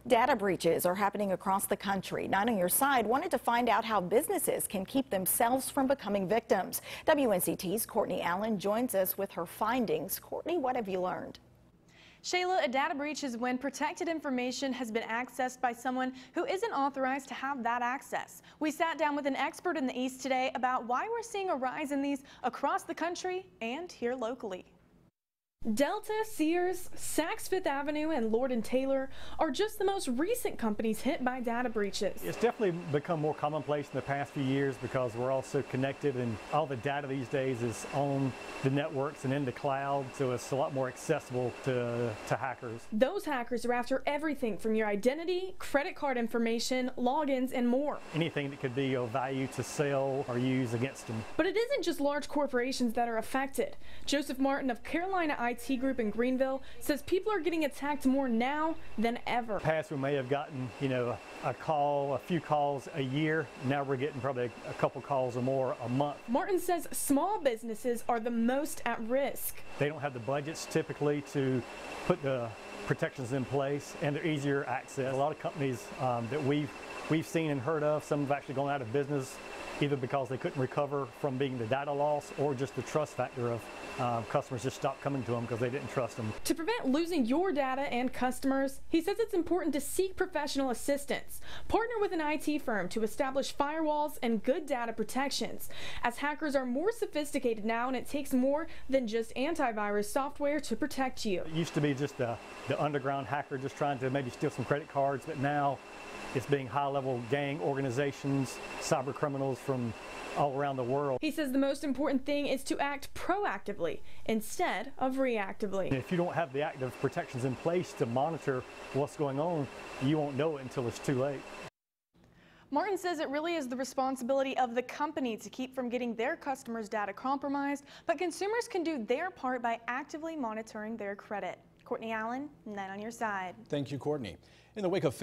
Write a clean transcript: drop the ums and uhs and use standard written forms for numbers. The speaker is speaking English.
Data breaches are happening across the country. 9 on Your Side wanted to find out how businesses can keep themselves from becoming victims. WNCT's Courtney Allen joins us with her findings. Courtney, what have you learned? Shayla, a data breach is when protected information has been accessed by someone who isn't authorized to have that access. We sat down with an expert in the East today about why we're seeing a rise in these across the country and here locally. Delta, Sears, Saks Fifth Avenue, and Lord & Taylor are just the most recent companies hit by data breaches. It's definitely become more commonplace in the past few years because we're all so connected, and all the data these days is on the networks and in the cloud, so it's a lot more accessible to hackers. Those hackers are after everything from your identity, credit card information, logins, and more. Anything that could be of value to sell or use against them. But it isn't just large corporations that are affected. Joseph Martin of Carolina IT Group in Greenville says people are getting attacked more now than ever. In the past we may have gotten, a few calls a year. Now we're getting probably a couple calls or more a month. Martin says small businesses are the most at risk. They don't have the budgets typically to put the protections in place, and they're easier access. A lot of companies that we've seen and heard of, some have actually gone out of business either because they couldn't recover from being the data loss or just the trust factor of customers just stopped coming to them because they didn't trust them. To prevent losing your data and customers, he says it's important to seek professional assistance. Partner with an IT firm to establish firewalls and good data protections, as hackers are more sophisticated now and it takes more than just antivirus software to protect you. It used to be just the underground hacker just trying to maybe steal some credit cards, but now it's being high-level gang organizations, cyber criminals from all around the world. He says the most important thing is to act proactively instead of reactively. If you don't have the active protections in place to monitor what's going on, you won't know it until it's too late. Martin says it really is the responsibility of the company to keep from getting their customers' data compromised, but consumers can do their part by actively monitoring their credit. Courtney Allen, 9 on Your Side. Thank you, Courtney. In the wake of